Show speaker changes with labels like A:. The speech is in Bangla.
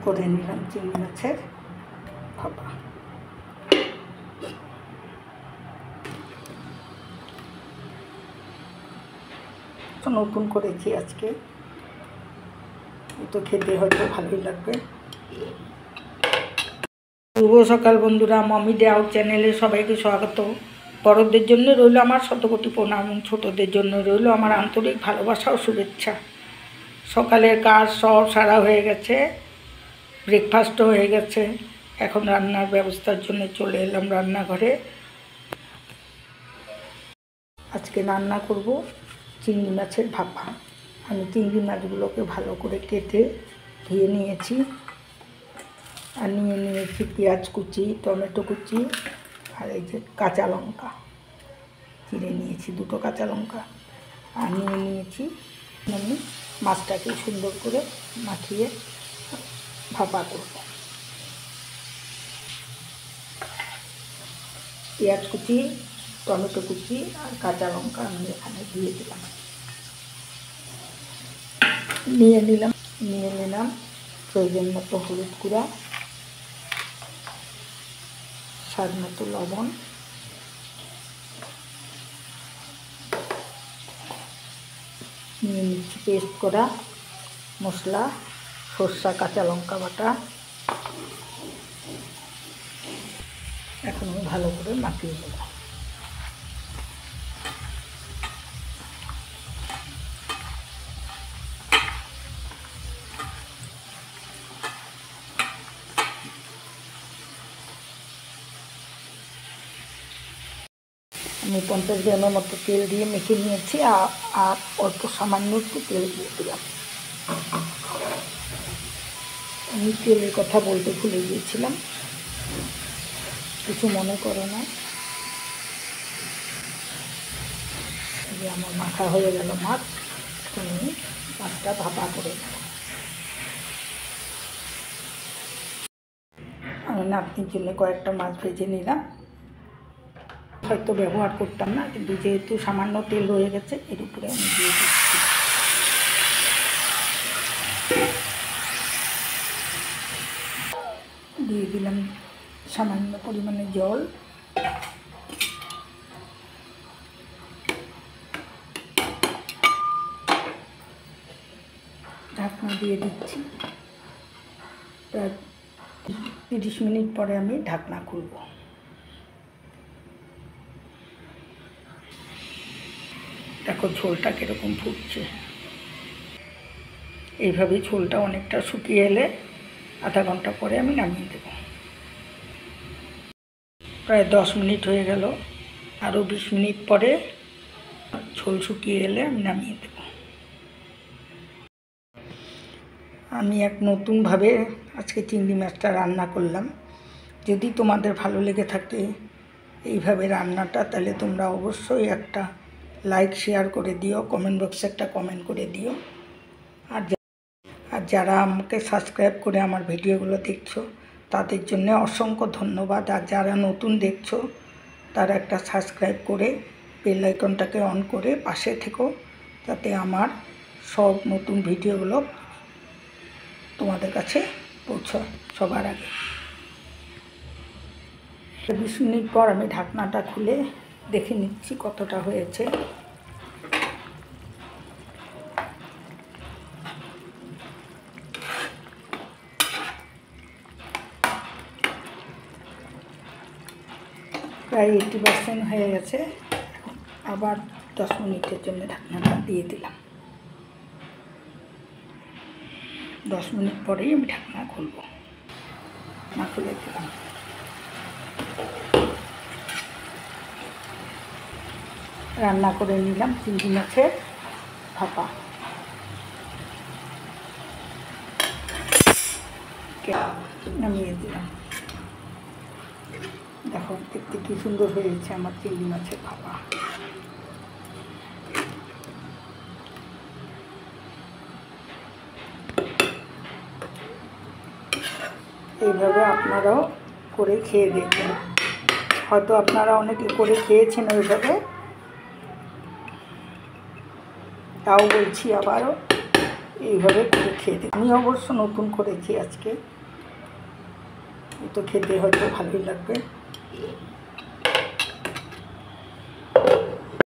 A: করে নিলাম চিংড়ি মাছের ভাপা। নতুন করেছি আজকে, তো খেতে হয়তো ভালোই লাগবে। শুভ সকাল বন্ধুরা, মমি ডে আউট চ্যানেলে সবাইকে স্বাগত। বড়দের জন্য রইল আমার শতকোটি প্রণাম, ছোটদের জন্য রইল আমার আন্তরিক ভালোবাসা ও শুভেচ্ছা। সকালের কাজ সব সারা হয়ে গেছে, ব্রেকফাস্টও হয়ে গেছে। এখন রান্নার ব্যবস্থার জন্য চলে এলাম রান্নাঘরে। আজকে রান্না করব চিংড়ি মাছের ভাপা। আমি চিংড়ি মাছগুলোকে ভালো করে কেটে ধুয়ে নিয়েছি, আর নিয়েছি পেঁয়াজ কুচি, টমেটো কুচি, আর এই যে কাঁচা লঙ্কা চিড়ে নিয়েছি, 2টো কাঁচা লঙ্কা। আর নিয়েছি আমি মাছটাকে সুন্দর করে মাখিয়ে ভাপা করব। পেঁয়াজ কুচি, টমেটো কুচি আর কাঁচা লঙ্কা আমি এখানে দিয়ে দিলাম। নিয়ে নিলাম প্রয়োজন মতো হলুদ গুঁড়া, স্বাদ মতো লবণ, নিয়ে নিচ্ছি পেস্ট করা মশলা, সরষা কাঁচা লঙ্কা বাটা। এখন আমি ভালো করে মাখিয়ে দেব। আমি 50 গ্রামের মতো তেল দিয়ে মেখে নিয়েছি, আর অল্প সামান্য একটু তেল দিয়ে দিলাম। আমি তেলের কথা বলতে ভুলে গিয়েছিলাম, কিছু মনে করো না। যে আমার মাখা হয়ে গেল মাছ, আমি মাছটা ভাপা করে নেব। আমি নাতনির জন্য কয়েকটা মাছ ভেজে নিলাম। হয়তো ব্যবহার করতাম না, কিন্তু যেহেতু সামান্য তেল রয়ে গেছে, এর উপরে আমি দিয়ে দিচ্ছি। দিয়ে দিলাম সামান্য পরিমাণে জল। ঢাকনা দিয়ে দিচ্ছি। প্রায় 30 মিনিট পরে আমি ঢাকনা খুলব। দেখো ঝোলটা কীরকম ফুটছে। এইভাবে ঝোলটা অনেকটা শুকিয়ে এলে আধা ঘন্টা পরে আমি নামিয়ে দেব। প্রায় 10 মিনিট হয়ে গেল, আরও 20 মিনিট পরে ঝোল শুকিয়ে এলে আমি নামিয়ে দেব। আমি এক নতুনভাবে আজকে চিংড়ি মাছটা রান্না করলাম। যদি তোমাদের ভালো লেগে থাকে এইভাবে রান্নাটা, তাহলে তোমরা অবশ্যই একটা লাইক শেয়ার করে দিও, কমেন্ট বক্সে একটা কমেন্ট করে দিও। আর যারা আমাকে সাবস্ক্রাইব করে আমার ভিডিওগুলো দেখছো, তাদের জন্য অসংখ্য ধন্যবাদ। আর যারা নতুন দেখছো, তারা একটা সাবস্ক্রাইব করে বেল আইকনটাকে অন করে পাশে থেকো, যাতে আমার সব নতুন ভিডিওগুলো তোমাদের কাছে পৌঁছয় সবার আগে। 20 মিনিট পর আমি ঢাকনাটা খুলে দেখে নিচ্ছি কতটা হয়েছে। প্রায় 80% হয়ে গেছে। আবার 10 মিনিটের জন্য ঢাকনাটা দিয়ে দিলাম। 10 মিনিট পরেই আমি ঢাকনা খুলব। না খুলে দিলাম। রান্না করে নিলাম চিংড়ি মাছের ভাপা। নামিয়ে দিলাম। দেখো দেখতে কি সুন্দর হয়েছে আমার চিংড়ি মাছের ভাপা। এইভাবে আপনারাও করে খেয়ে দেখবেন। হয়তো আপনারা অনেকে করে খেয়েছেন ওইভাবে, তাও বলছি আবারও এইভাবে করে খেয়ে দিই। আমি অবশ্য নতুন করেছি আজকে, তো খেতে হয়তো ভালোই লাগবে।